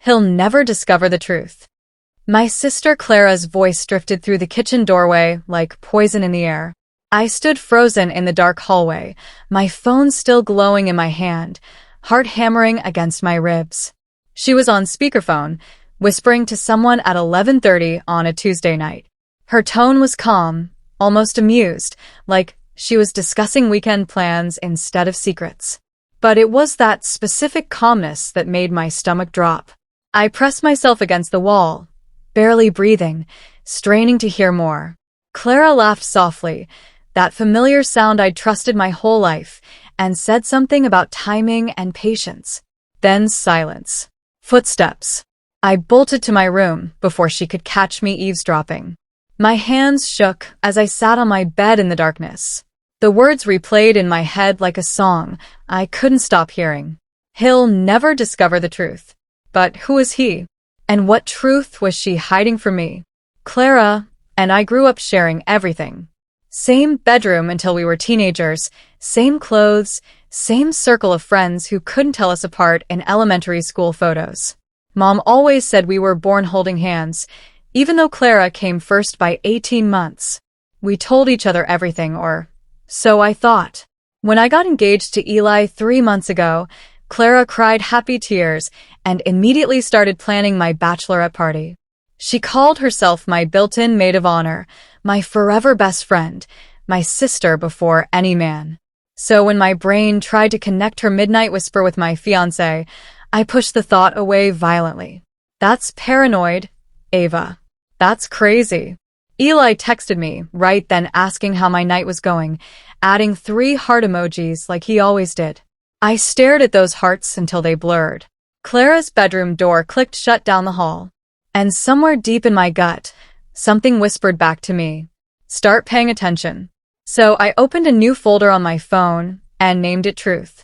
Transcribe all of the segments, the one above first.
He'll never discover the truth. My sister Clara's voice drifted through the kitchen doorway like poison in the air. I stood frozen in the dark hallway, my phone still glowing in my hand, heart hammering against my ribs. She was on speakerphone, whispering to someone at 11:30 on a Tuesday night. Her tone was calm, almost amused, like she was discussing weekend plans instead of secrets. But it was that specific calmness that made my stomach drop. I pressed myself against the wall, barely breathing, straining to hear more. Clara laughed softly, that familiar sound I'd trusted my whole life, and said something about timing and patience. Then silence. Footsteps. I bolted to my room before she could catch me eavesdropping. My hands shook as I sat on my bed in the darkness. The words replayed in my head like a song I couldn't stop hearing. He'll never discover the truth. But who is he? And what truth was she hiding from me? Clara and I grew up sharing everything. Same bedroom until we were teenagers, same clothes, same circle of friends who couldn't tell us apart in elementary school photos. Mom always said we were born holding hands, even though Clara came first by 18 months. We told each other everything, or so I thought. When I got engaged to Eli 3 months ago, Clara cried happy tears and immediately started planning my bachelorette party. She called herself my built-in maid of honor, my forever best friend, my sister before any man. So when my brain tried to connect her midnight whisper with my fiancé, I pushed the thought away violently. That's paranoid, Ava. That's crazy. Eli texted me right then asking how my night was going, adding 3 heart emojis like he always did. I stared at those hearts until they blurred. Clara's bedroom door clicked shut down the hall. And somewhere deep in my gut, something whispered back to me, start paying attention. So I opened a new folder on my phone and named it Truth.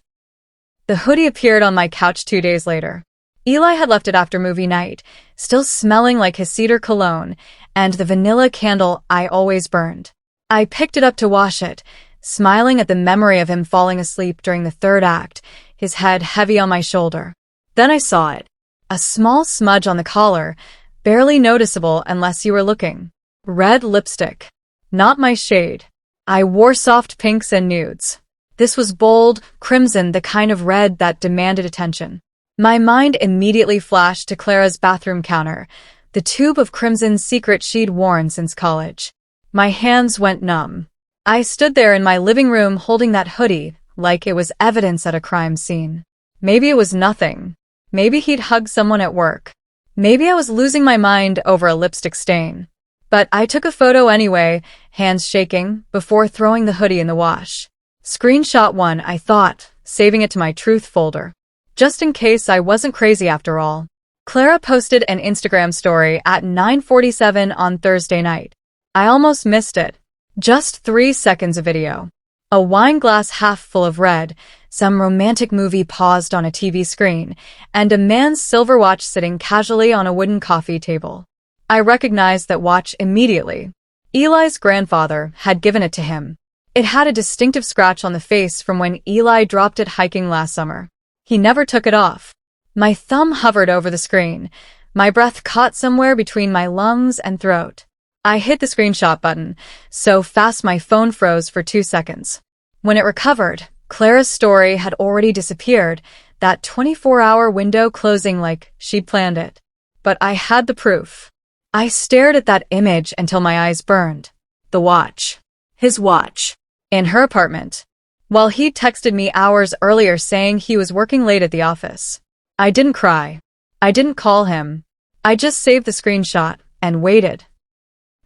The hoodie appeared on my couch 2 days later. Eli had left it after movie night, still smelling like his cedar cologne and the vanilla candle I always burned. I picked it up to wash it, smiling at the memory of him falling asleep during the 3rd act, his head heavy on my shoulder. Then I saw it. A small smudge on the collar, barely noticeable unless you were looking. Red lipstick. Not my shade. I wore soft pinks and nudes. This was bold, crimson, the kind of red that demanded attention. My mind immediately flashed to Clara's bathroom counter, the tube of crimson secret she'd worn since college. My hands went numb. I stood there in my living room holding that hoodie like it was evidence at a crime scene. Maybe it was nothing. Maybe he'd hugged someone at work. Maybe I was losing my mind over a lipstick stain. But I took a photo anyway, hands shaking, before throwing the hoodie in the wash. Screenshot 1, I thought, saving it to my truth folder. Just in case I wasn't crazy after all. Clara posted an Instagram story at 9:47 on Thursday night. I almost missed it. Just 3 seconds of video. A wine glass half full of red, some romantic movie paused on a TV screen, and a man's silver watch sitting casually on a wooden coffee table. I recognized that watch immediately. Eli's grandfather had given it to him. It had a distinctive scratch on the face from when Eli dropped it hiking last summer. He never took it off. My thumb hovered over the screen. My breath caught somewhere between my lungs and throat. I hit the screenshot button, so fast my phone froze for 2 seconds. When it recovered, Clara's story had already disappeared, that 24-hour window closing like she'd planned it. But I had the proof. I stared at that image until my eyes burned. The watch. His watch. In her apartment. While he'd texted me hours earlier saying he was working late at the office. I didn't cry. I didn't call him. I just saved the screenshot and waited.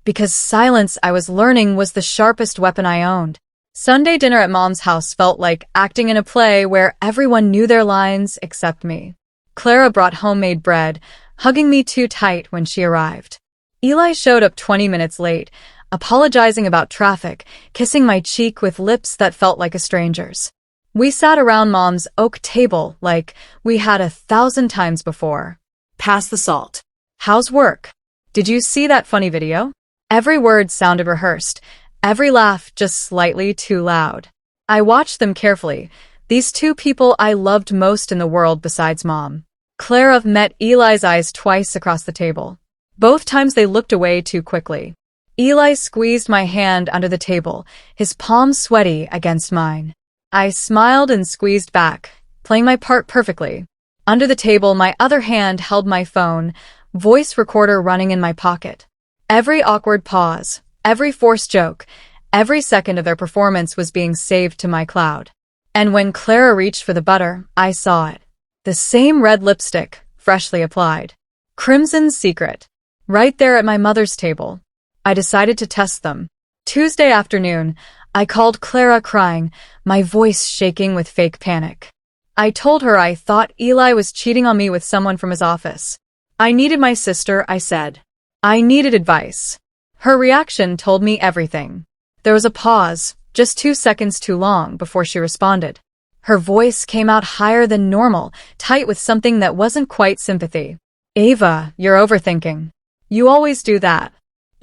Because silence, I was learning, was the sharpest weapon I owned. Sunday dinner at Mom's house felt like acting in a play where everyone knew their lines except me. Clara brought homemade bread, hugging me too tight when she arrived. Eli showed up 20 minutes late, apologizing about traffic, kissing my cheek with lips that felt like a stranger's. We sat around Mom's oak table like we had 1,000 times before. Pass the salt. How's work? Did you see that funny video? Every word sounded rehearsed, every laugh just slightly too loud. I watched them carefully, these 2 people I loved most in the world besides Mom. Clara met Eli's eyes twice across the table. Both times they looked away too quickly. Eli squeezed my hand under the table, his palms sweaty against mine. I smiled and squeezed back, playing my part perfectly. Under the table, my other hand held my phone, voice recorder running in my pocket. Every awkward pause, every forced joke, every second of their performance was being saved to my cloud. And when Clara reached for the butter, I saw it. The same red lipstick, freshly applied. Crimson's secret. Right there at my mother's table. I decided to test them. Tuesday afternoon, I called Clara crying, my voice shaking with fake panic. I told her I thought Eli was cheating on me with someone from his office. I needed my sister, I said. I needed advice. Her reaction told me everything. There was a pause, just 2 seconds too long before she responded. Her voice came out higher than normal, tight with something that wasn't quite sympathy. Ava, you're overthinking. You always do that.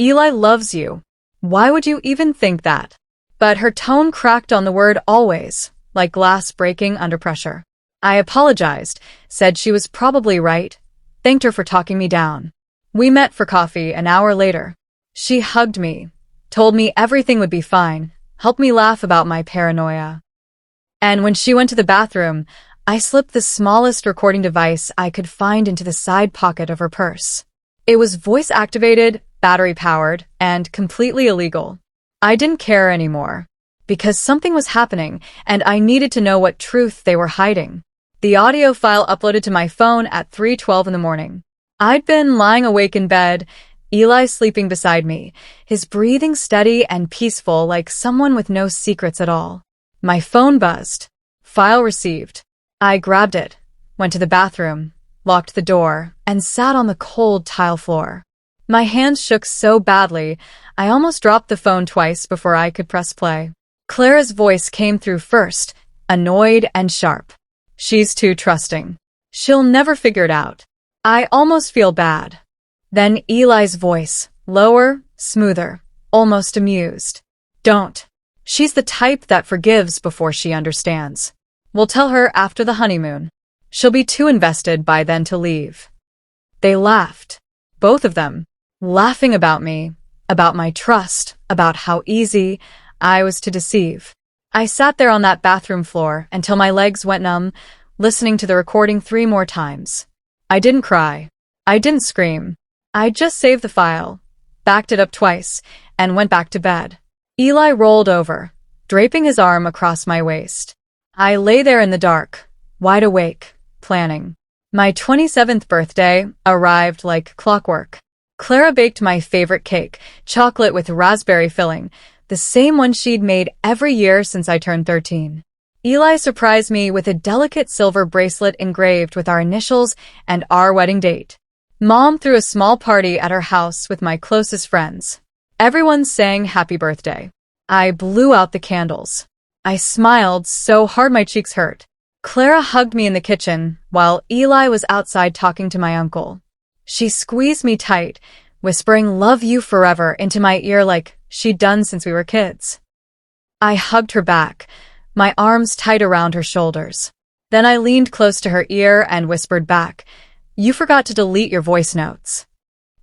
Eli loves you. Why would you even think that? But her tone cracked on the word always, like glass breaking under pressure. I apologized, said she was probably right, thanked her for talking me down. We met for coffee an hour later. She hugged me, told me everything would be fine, helped me laugh about my paranoia. And when she went to the bathroom, I slipped the smallest recording device I could find into the side pocket of her purse. It was voice-activated, battery-powered, and completely illegal. I didn't care anymore, because something was happening, and I needed to know what truth they were hiding. The audio file uploaded to my phone at 3:12 in the morning. I'd been lying awake in bed, Eli sleeping beside me, his breathing steady and peaceful like someone with no secrets at all. My phone buzzed. File received. I grabbed it, went to the bathroom, locked the door, and sat on the cold tile floor. My hands shook so badly, I almost dropped the phone twice before I could press play. Clara's voice came through first, annoyed and sharp. She's too trusting. She'll never figure it out. I almost feel bad. Then Eli's voice, lower, smoother, almost amused. Don't. She's the type that forgives before she understands. We'll tell her after the honeymoon. She'll be too invested by then to leave. They laughed. Both of them. Laughing about me, about my trust, about how easy I was to deceive. I sat there on that bathroom floor until my legs went numb, listening to the recording 3 more times. I didn't cry. I didn't scream. I just saved the file, backed it up twice, and went back to bed. Eli rolled over, draping his arm across my waist. I lay there in the dark, wide awake, planning. My 27th birthday arrived like clockwork. Clara baked my favorite cake, chocolate with raspberry filling, the same one she'd made every year since I turned 13. Eli surprised me with a delicate silver bracelet engraved with our initials and our wedding date. Mom threw a small party at her house with my closest friends. Everyone sang happy birthday. I blew out the candles. I smiled so hard my cheeks hurt. Clara hugged me in the kitchen while Eli was outside talking to my uncle. She squeezed me tight, whispering "love you forever" into my ear like she'd done since we were kids. I hugged her back, my arms tight around her shoulders. Then I leaned close to her ear and whispered back, "You forgot to delete your voice notes."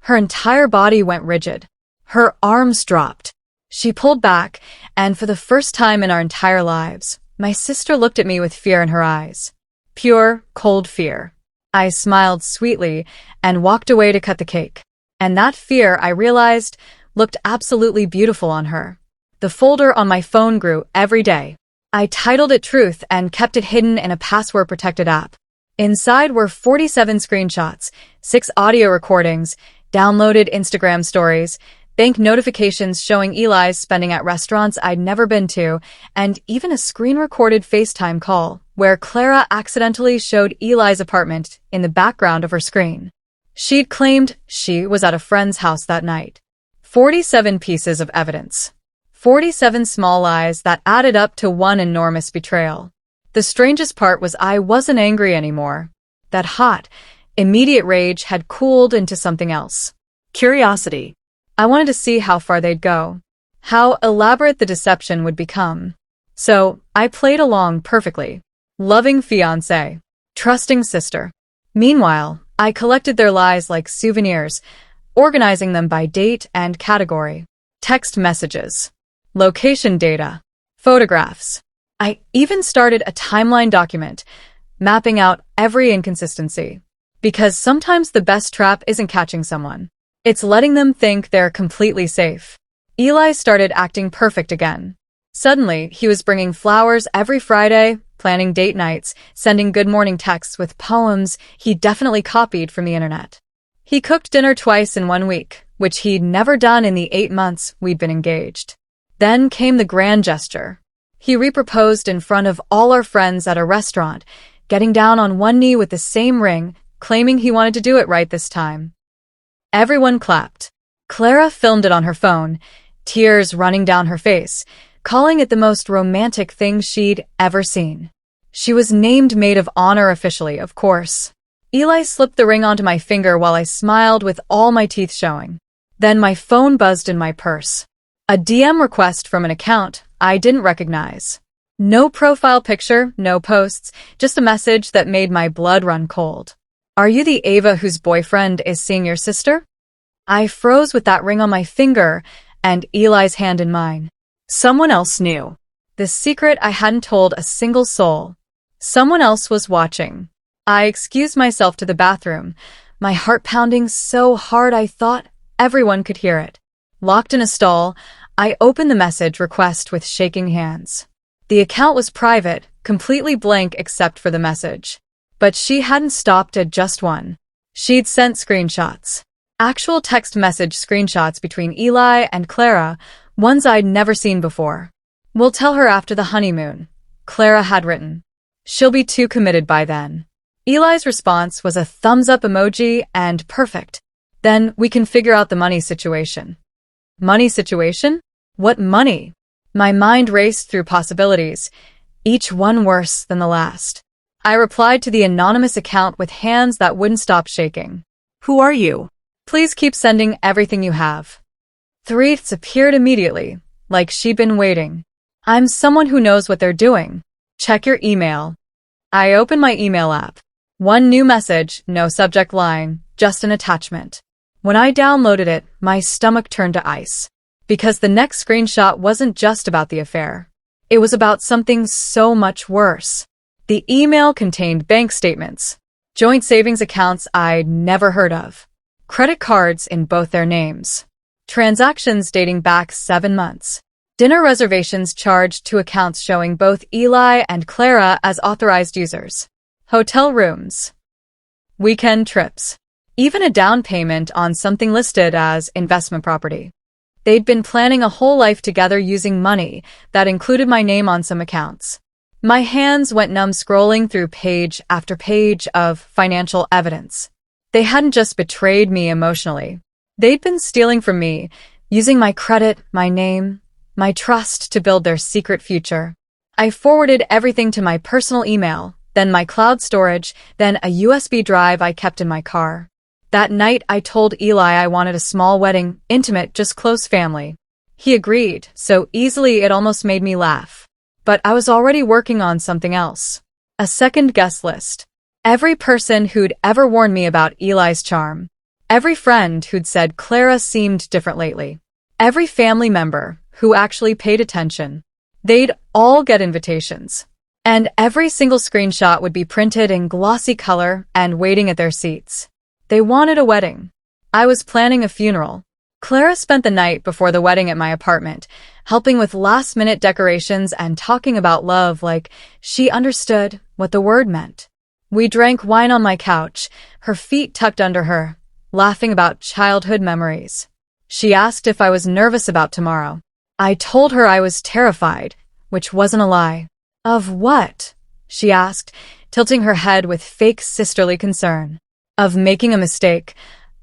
Her entire body went rigid. Her arms dropped. She pulled back, and for the first time in our entire lives, my sister looked at me with fear in her eyes. Pure, cold fear. I smiled sweetly and walked away to cut the cake. And that fear, I realized, looked absolutely beautiful on her. The folder on my phone grew every day. I titled it Truth and kept it hidden in a password-protected app. Inside were 47 screenshots, 6 audio recordings, downloaded Instagram stories, bank notifications showing Eli's spending at restaurants I'd never been to, and even a screen-recorded FaceTime call where Clara accidentally showed Eli's apartment in the background of her screen. She'd claimed she was at a friend's house that night. 47 pieces of evidence. 47 small lies that added up to one enormous betrayal. The strangest part was I wasn't angry anymore. That hot, immediate rage had cooled into something else. Curiosity. I wanted to see how far they'd go, how elaborate the deception would become. So I played along perfectly. Loving fiancé, trusting sister, Meanwhile, I collected their lies like souvenirs, organizing them by date and category. Text messages, location data, photographs. I even started a timeline document, mapping out every inconsistency. Because sometimes the best trap isn't catching someone. It's letting them think they're completely safe. Eli started acting perfect again. Suddenly, he was bringing flowers every Friday, planning date nights, sending good morning texts with poems he definitely copied from the internet. He cooked dinner twice in 1 week, which he'd never done in the 8 months we'd been engaged. Then came the grand gesture. He reproposed in front of all our friends at a restaurant, getting down on one knee with the same ring, claiming he wanted to do it right this time. Everyone clapped. Clara filmed it on her phone, tears running down her face, calling it the most romantic thing she'd ever seen. She was named maid of honor officially, of course. Eli slipped the ring onto my finger while I smiled with all my teeth showing. Then my phone buzzed in my purse. A DM request from an account I didn't recognize. No profile picture, no posts, just a message that made my blood run cold. Are you the Ava whose boyfriend is seeing your sister? I froze with that ring on my finger and Eli's hand in mine. Someone else knew. The secret I hadn't told a single soul. Someone else was watching. I excused myself to the bathroom, my heart pounding so hard I thought everyone could hear it. Locked in a stall, I opened the message request with shaking hands. The account was private, completely blank except for the message. But she hadn't stopped at just one. She'd sent screenshots. Actual text message screenshots between Eli and Clara, ones I'd never seen before. We'll tell her after the honeymoon, Clara had written. She'll be too committed by then. Eli's response was a thumbs up emoji and perfect. Then we can figure out the money situation. Money situation? What money? My mind raced through possibilities, each one worse than the last. I replied to the anonymous account with hands that wouldn't stop shaking. Who are you? Please keep sending everything you have. Threats appeared immediately, like she'd been waiting. I'm someone who knows what they're doing. Check your email. I opened my email app. One new message, no subject line, just an attachment. When I downloaded it, my stomach turned to ice. Because the next screenshot wasn't just about the affair. It was about something so much worse. The email contained bank statements, joint savings accounts I'd never heard of, credit cards in both their names, transactions dating back 7 months, dinner reservations charged to accounts showing both Eli and Clara as authorized users, hotel rooms, weekend trips, even a down payment on something listed as investment property. They'd been planning a whole life together using money that included my name on some accounts. My hands went numb scrolling through page after page of financial evidence. They hadn't just betrayed me emotionally. They'd been stealing from me, using my credit, my name, my trust to build their secret future. I forwarded everything to my personal email, then my cloud storage, then a USB drive I kept in my car. That night I told Eli I wanted a small wedding, intimate, just close family. He agreed, so easily it almost made me laugh. But I was already working on something else. A second guest list. Every person who'd ever warned me about Eli's charm. Every friend who'd said Clara seemed different lately. Every family member who actually paid attention. They'd all get invitations. And every single screenshot would be printed in glossy color and waiting at their seats. They wanted a wedding. I was planning a funeral. Clara spent the night before the wedding at my apartment, helping with last-minute decorations and talking about love like she understood what the word meant. We drank wine on my couch, her feet tucked under her, laughing about childhood memories. She asked if I was nervous about tomorrow. I told her I was terrified, which wasn't a lie. Of what? She asked, tilting her head with fake sisterly concern. Of making a mistake,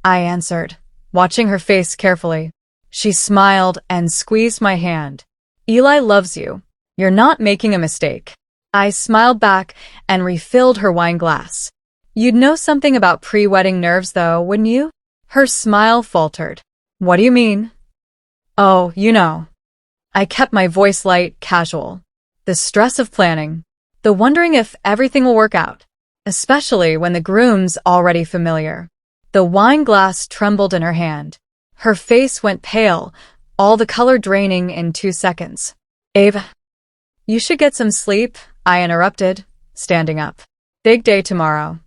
I answered, watching her face carefully. She smiled and squeezed my hand. Eli loves you. You're not making a mistake. I smiled back and refilled her wine glass. You'd know something about pre-wedding nerves though, wouldn't you? Her smile faltered. What do you mean? Oh, you know. I kept my voice light, casual. The stress of planning. The wondering if everything will work out. especially when the groom's already familiar. The wine glass trembled in her hand. Her face went pale, all the color draining in 2 seconds. Ava, you should get some sleep, I interrupted, standing up. Big day tomorrow.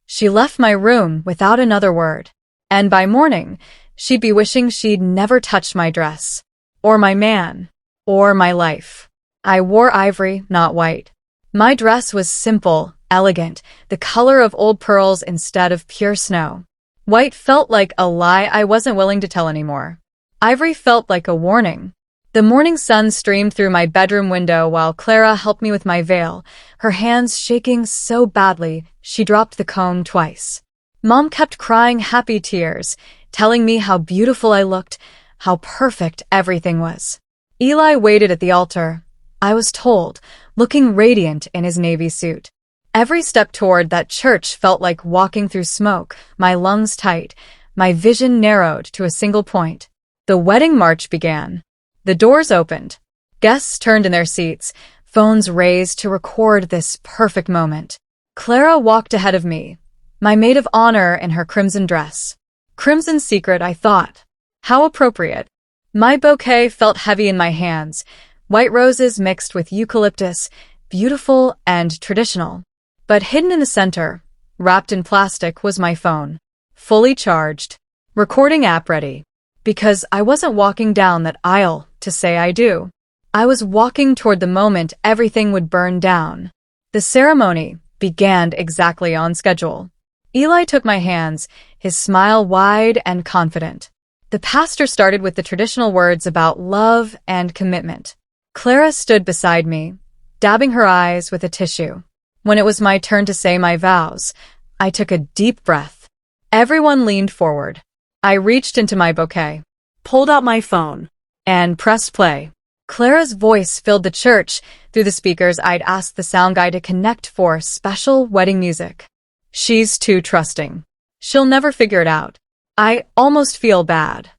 She left my room without another word, and by morning, she'd be wishing she'd never touched my dress, or my man, or my life. I wore ivory, not white. My dress was simple, elegant, the color of old pearls instead of pure snow. White felt like a lie I wasn't willing to tell anymore. Ivory felt like a warning. The morning sun streamed through my bedroom window while Clara helped me with my veil, her hands shaking so badly she dropped the comb twice. Mom kept crying happy tears, telling me how beautiful I looked, how perfect everything was. Eli waited at the altar, I was told, looking radiant in his navy suit. Every step toward that church felt like walking through smoke, my lungs tight, my vision narrowed to a single point. The wedding march began. The doors opened. Guests turned in their seats, phones raised to record this perfect moment. Clara walked ahead of me, my maid of honor in her crimson dress. Crimson secret, I thought. How appropriate. My bouquet felt heavy in my hands, white roses mixed with eucalyptus, beautiful and traditional. But hidden in the center, wrapped in plastic, was my phone. Fully charged. Recording app ready. Because I wasn't walking down that aisle to say I do. I was walking toward the moment everything would burn down. The ceremony began exactly on schedule. Eli took my hands, his smile wide and confident. The pastor started with the traditional words about love and commitment. Clara stood beside me, dabbing her eyes with a tissue. When it was my turn to say my vows, I took a deep breath. Everyone leaned forward. I reached into my bouquet, pulled out my phone, and pressed play. Clara's voice filled the church. Through the speakers, I'd asked the sound guy to connect for special wedding music. She's too trusting. She'll never figure it out. I almost feel bad.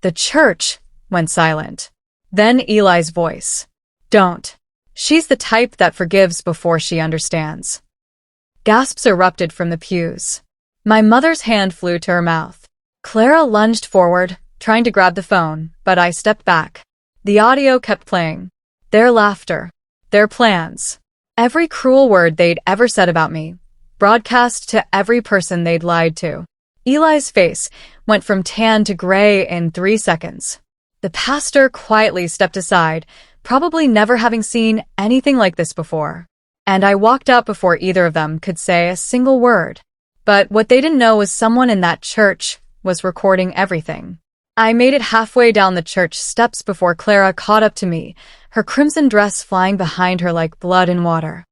The church went silent. Then Eli's voice. Don't. She's the type that forgives before she understands. Gasps erupted from the pews. My mother's hand flew to her mouth. Clara lunged forward, trying to grab the phone, but I stepped back. The audio kept playing. Their laughter. Their plans. Every cruel word they'd ever said about me. Broadcast to every person they'd lied to. Eli's face went from tan to gray in 3 seconds. The pastor quietly stepped aside, probably never having seen anything like this before. And I walked out before either of them could say a single word. But what they didn't know was someone in that church was recording everything. I made it halfway down the church steps before Clara caught up to me, her crimson dress flying behind her like blood in water.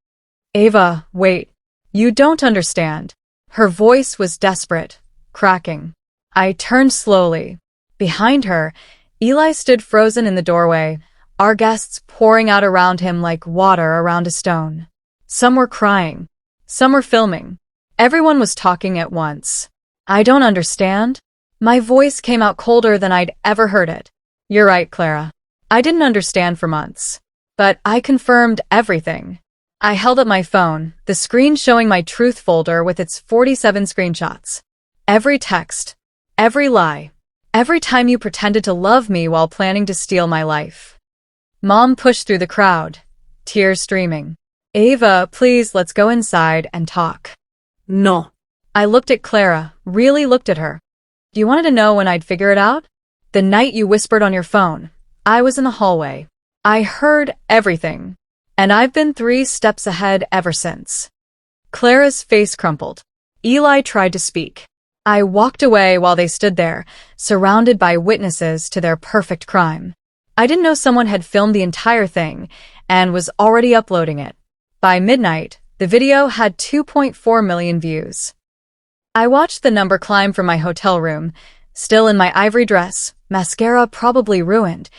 Ava, wait. You don't understand. Her voice was desperate, cracking. I turned slowly. Behind her, Eli stood frozen in the doorway, our guests pouring out around him like water around a stone. Some were crying. Some were filming. Everyone was talking at once. I don't understand. My voice came out colder than I'd ever heard it. You're right, Clara. I didn't understand for months. But I confirmed everything. I held up my phone, the screen showing my truth folder with its 47 screenshots. Every text. Every lie. Every time you pretended to love me while planning to steal my life. Mom pushed through the crowd, tears streaming. Ava, please, let's go inside and talk. No. I looked at Clara, really looked at her. You wanted to know when I'd figure it out? The night you whispered on your phone. I was in the hallway. I heard everything. And I've been 3 steps ahead ever since. Clara's face crumpled. Eli tried to speak. I walked away while they stood there, surrounded by witnesses to their perfect crime. I didn't know someone had filmed the entire thing and was already uploading it. By midnight, the video had 2.4 million views. I watched the number climb from my hotel room, still in my ivory dress, mascara probably ruined,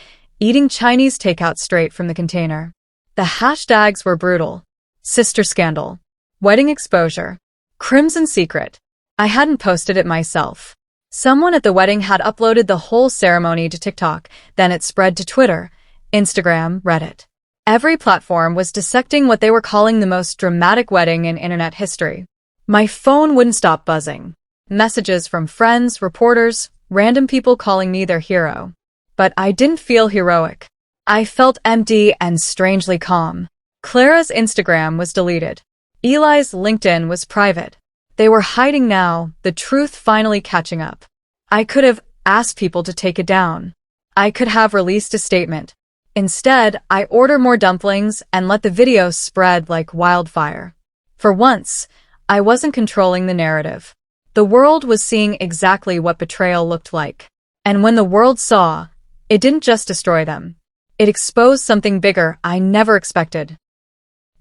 eating Chinese takeout straight from the container. The hashtags were brutal. Sister scandal. Wedding exposure. Crimson secret. I hadn't posted it myself. Someone at the wedding had uploaded the whole ceremony to TikTok, then it spread to Twitter, Instagram, Reddit. Every platform was dissecting what they were calling the most dramatic wedding in internet history. My phone wouldn't stop buzzing. Messages from friends, reporters, random people calling me their hero. But I didn't feel heroic. I felt empty and strangely calm. Clara's Instagram was deleted. Eli's LinkedIn was private. They were hiding now, the truth finally catching up. I could have asked people to take it down. I could have released a statement. Instead, I ordered more dumplings and let the video spread like wildfire. For once, I wasn't controlling the narrative. The world was seeing exactly what betrayal looked like. And when the world saw, it didn't just destroy them. It exposed something bigger I never expected.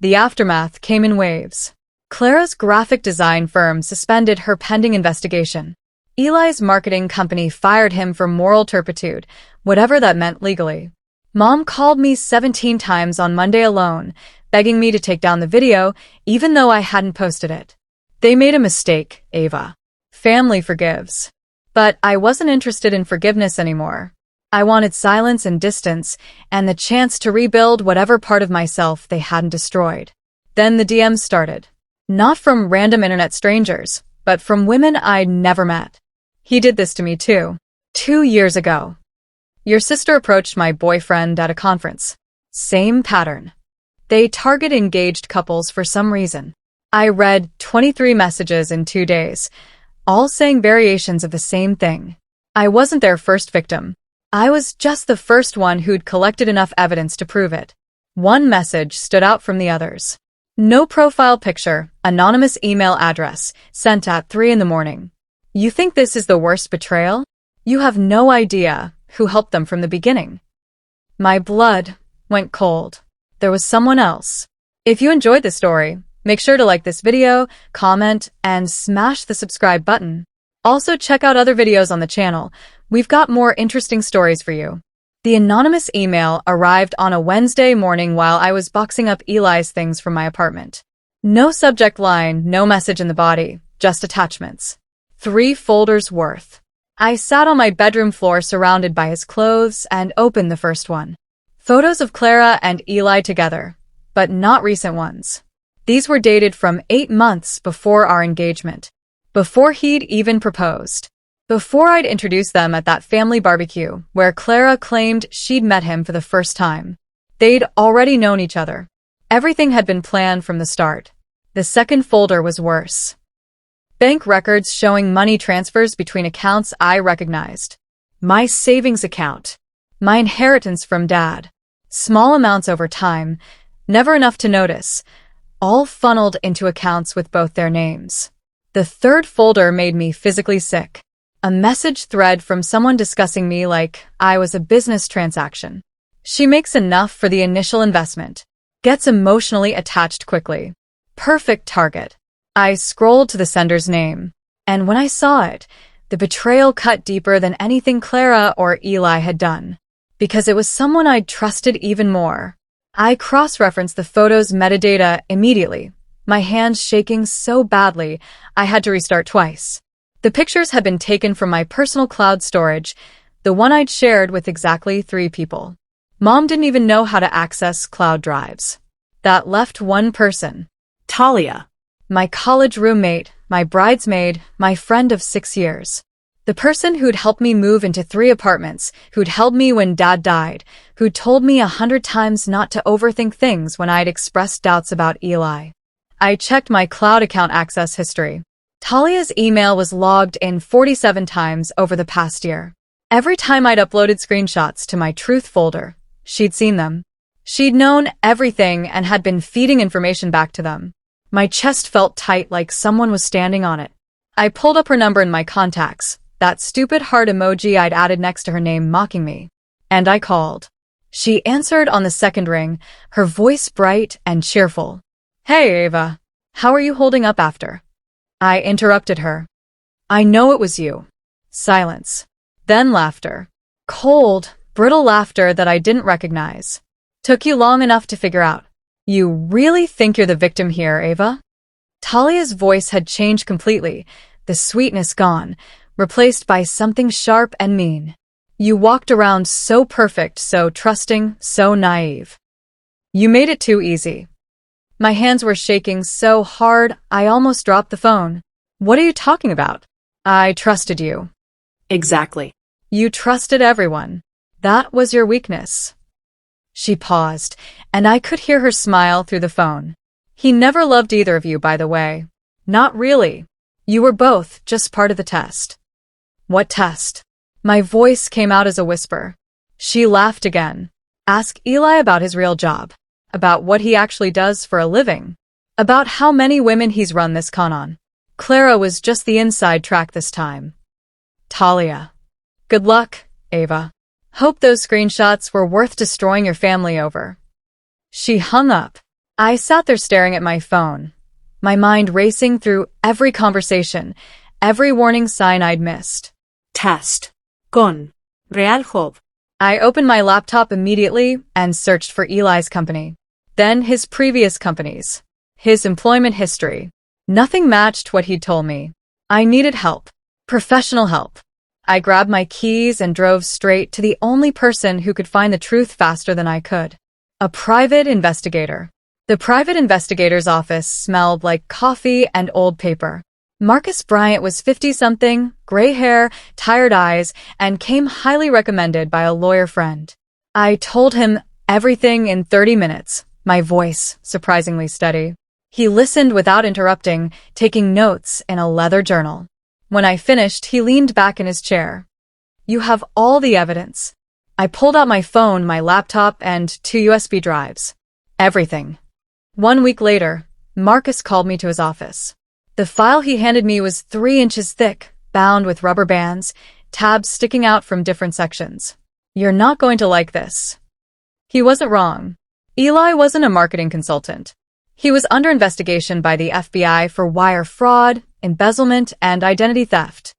The aftermath came in waves. Clara's graphic design firm suspended her pending investigation. Eli's marketing company fired him for moral turpitude, whatever that meant legally. Mom called me 17 times on Monday alone, begging me to take down the video, even though I hadn't posted it. They made a mistake, Ava. Family forgives. But I wasn't interested in forgiveness anymore. I wanted silence and distance, and the chance to rebuild whatever part of myself they hadn't destroyed. Then the DMs started. Not from random internet strangers, but from women I'd never met. He did this to me too. 2 years ago. Your sister approached my boyfriend at a conference. Same pattern. They target engaged couples for some reason. I read 23 messages in 2 days, all saying variations of the same thing. I wasn't their first victim. I was just the first one who'd collected enough evidence to prove it. One message stood out from the others. No profile picture, anonymous email address, sent at 3 in the morning. You think this is the worst betrayal? You have no idea who helped them from the beginning. My blood went cold. There was someone else. If you enjoyed this story, make sure to like this video, comment, and smash the subscribe button. Also check out other videos on the channel. We've got more interesting stories for you. The anonymous email arrived on a Wednesday morning while I was boxing up Eli's things from my apartment. No subject line, no message in the body, just attachments. 3 folders worth. I sat on my bedroom floor surrounded by his clothes and opened the first one. Photos of Clara and Eli together, but not recent ones. These were dated from 8 months before our engagement. Before he'd even proposed. Before I'd introduced them at that family barbecue where Clara claimed she'd met him for the first time. They'd already known each other. Everything had been planned from the start. The second folder was worse. Bank records showing money transfers between accounts I recognized. My savings account. My inheritance from Dad. Small amounts over time, never enough to notice, all funneled into accounts with both their names. The third folder made me physically sick. A message thread from someone discussing me like I was a business transaction. She makes enough for the initial investment. Gets emotionally attached quickly. Perfect target. I scrolled to the sender's name. And when I saw it, the betrayal cut deeper than anything Clara or Eli had done. Because it was someone I'd trusted even more. I cross-referenced the photo's metadata immediately, my hands shaking so badly I had to restart twice. The pictures had been taken from my personal cloud storage, the one I'd shared with exactly 3 people. Mom didn't even know how to access cloud drives. That left one person. Talia. My college roommate, my bridesmaid, my friend of 6 years. The person who'd helped me move into 3 apartments, who'd held me when Dad died, who'd told me 100 times not to overthink things when I'd expressed doubts about Eli. I checked my cloud account access history. Talia's email was logged in 47 times over the past year. Every time I'd uploaded screenshots to my truth folder, she'd seen them. She'd known everything and had been feeding information back to them. My chest felt tight like someone was standing on it. I pulled up her number in my contacts, that stupid heart emoji I'd added next to her name mocking me. And I called. She answered on the second ring, her voice bright and cheerful. Hey, Ava. How are you holding up after? I interrupted her. I know it was you. Silence. Then laughter. Cold, brittle laughter that I didn't recognize. Took you long enough to figure out. You really think you're the victim here, Ava? Talia's voice had changed completely, the sweetness gone, replaced by something sharp and mean. You walked around so perfect, so trusting, so naive. You made it too easy. My hands were shaking so hard I almost dropped the phone. What are you talking about? I trusted you. Exactly. You trusted everyone. That was your weakness. She paused, and I could hear her smile through the phone. He never loved either of you, by the way. Not really. You were both just part of the test. What test? My voice came out as a whisper. She laughed again. Ask Eli about his real job. About what he actually does for a living. About how many women he's run this con on. Clara was just the inside track this time. Talia. Good luck, Ava. Hope those screenshots were worth destroying your family over. She hung up. I sat there staring at my phone, my mind racing through every conversation, every warning sign I'd missed. Test. Con. Real job. I opened my laptop immediately and searched for Eli's company. Then his previous companies. His employment history. Nothing matched what he'd told me. I needed help. Professional help. I grabbed my keys and drove straight to the only person who could find the truth faster than I could. A private investigator. The private investigator's office smelled like coffee and old paper. Marcus Bryant was 50-something, gray hair, tired eyes, and came highly recommended by a lawyer friend. I told him everything in 30 minutes, my voice surprisingly steady. He listened without interrupting, taking notes in a leather journal. When I finished, he leaned back in his chair. You have all the evidence. I pulled out my phone, my laptop, and 2 USB drives. Everything. 1 week later, Marcus called me to his office. The file he handed me was 3 inches thick, bound with rubber bands, tabs sticking out from different sections. You're not going to like this. He wasn't wrong. Eli wasn't a marketing consultant. He was under investigation by the FBI for wire fraud, embezzlement, and identity theft.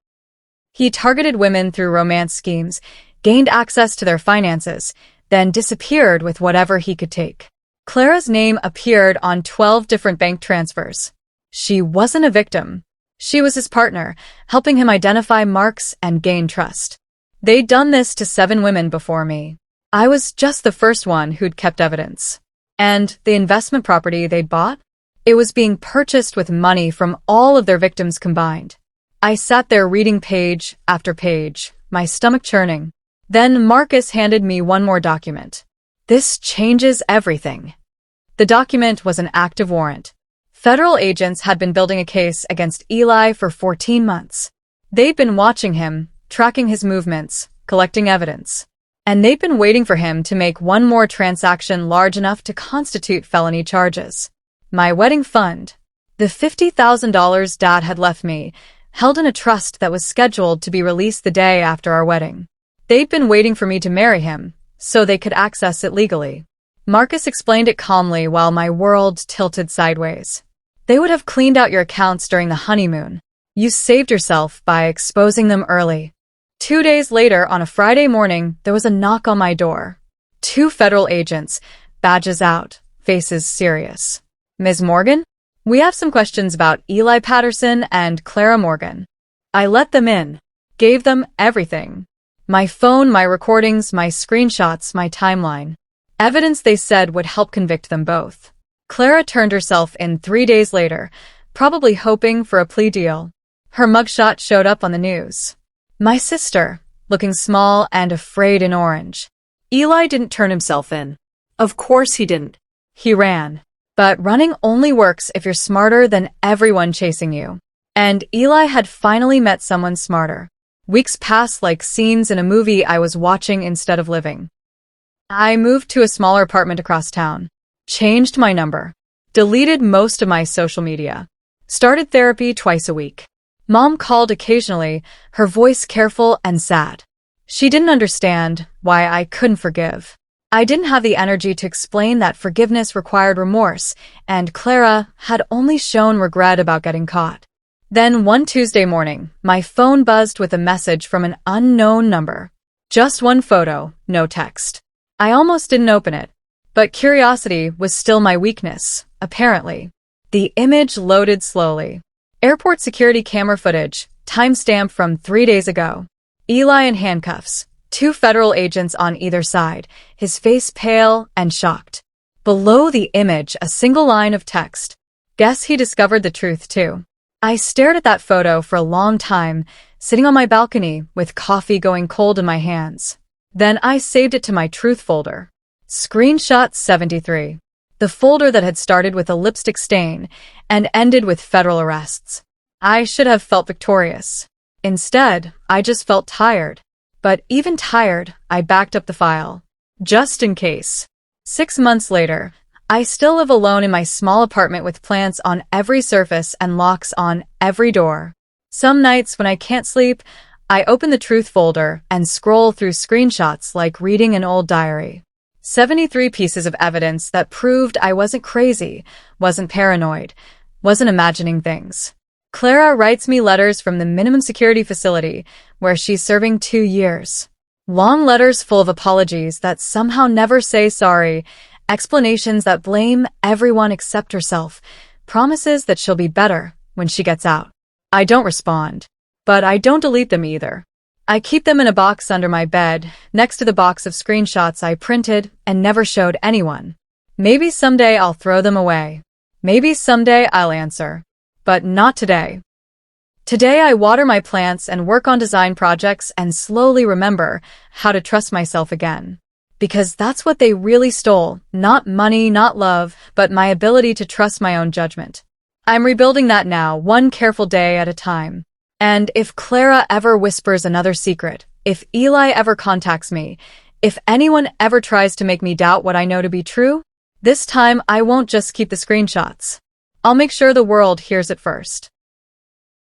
He targeted women through romance schemes, gained access to their finances, then disappeared with whatever he could take. Clara's name appeared on 12 different bank transfers. She wasn't a victim. She was his partner, helping him identify marks and gain trust. They'd done this to 7 women before me. I was just the first one who'd kept evidence. And the investment property they'd bought? It was being purchased with money from all of their victims combined. I sat there reading page after page, my stomach churning. Then Marcus handed me one more document. This changes everything. The document was an active warrant. Federal agents had been building a case against Eli for 14 months. They'd been watching him, tracking his movements, collecting evidence. And they'd been waiting for him to make one more transaction large enough to constitute felony charges. My wedding fund, the $50,000 Dad had left me, held in a trust that was scheduled to be released the day after our wedding. They'd been waiting for me to marry him, so they could access it legally. Marcus explained it calmly while my world tilted sideways. They would have cleaned out your accounts during the honeymoon. You saved yourself by exposing them early. 2 days later, on a Friday morning, there was a knock on my door. 2 federal agents, badges out, faces serious. Ms. Morgan? We have some questions about Eli Patterson and Clara Morgan. I let them in. Gave them everything. My phone, my recordings, my screenshots, my timeline. Evidence they said would help convict them both. Clara turned herself in 3 days later, probably hoping for a plea deal. Her mugshot showed up on the news. My sister, looking small and afraid in orange. Eli didn't turn himself in. Of course he didn't. He ran. But running only works if you're smarter than everyone chasing you. And Eli had finally met someone smarter. Weeks passed like scenes in a movie I was watching instead of living. I moved to a smaller apartment across town. Changed my number. Deleted most of my social media. Started therapy twice a week. Mom called occasionally, her voice careful and sad. She didn't understand why I couldn't forgive. I didn't have the energy to explain that forgiveness required remorse, and Clara had only shown regret about getting caught. Then one Tuesday morning, my phone buzzed with a message from an unknown number. Just one photo, no text. I almost didn't open it, but curiosity was still my weakness, apparently. The image loaded slowly. Airport security camera footage, timestamp from 3 days ago. Eli in handcuffs, 2 federal agents on either side, his face pale and shocked. Below the image, a single line of text. Guess he discovered the truth too. I stared at that photo for a long time, sitting on my balcony with coffee going cold in my hands. Then I saved it to my truth folder. Screenshot 73. The folder that had started with a lipstick stain and ended with federal arrests. I should have felt victorious. Instead, I just felt tired. But even tired, I backed up the file. Just in case. 6 months later, I still live alone in my small apartment with plants on every surface and locks on every door. Some nights when I can't sleep, I open the truth folder and scroll through screenshots like reading an old diary. 73 pieces of evidence that proved I wasn't crazy, wasn't paranoid, wasn't imagining things. Clara writes me letters from the minimum security facility, where she's serving 2 years. Long letters full of apologies that somehow never say sorry, explanations that blame everyone except herself, promises that she'll be better when she gets out. I don't respond, but I don't delete them either. I keep them in a box under my bed, next to the box of screenshots I printed and never showed anyone. Maybe someday I'll throw them away. Maybe someday I'll answer. But not today. Today I water my plants and work on design projects and slowly remember how to trust myself again. Because that's what they really stole, not money, not love, but my ability to trust my own judgment. I'm rebuilding that now, one careful day at a time. And if Clara ever whispers another secret, if Eli ever contacts me, if anyone ever tries to make me doubt what I know to be true, this time I won't just keep the screenshots. I'll make sure the world hears it first.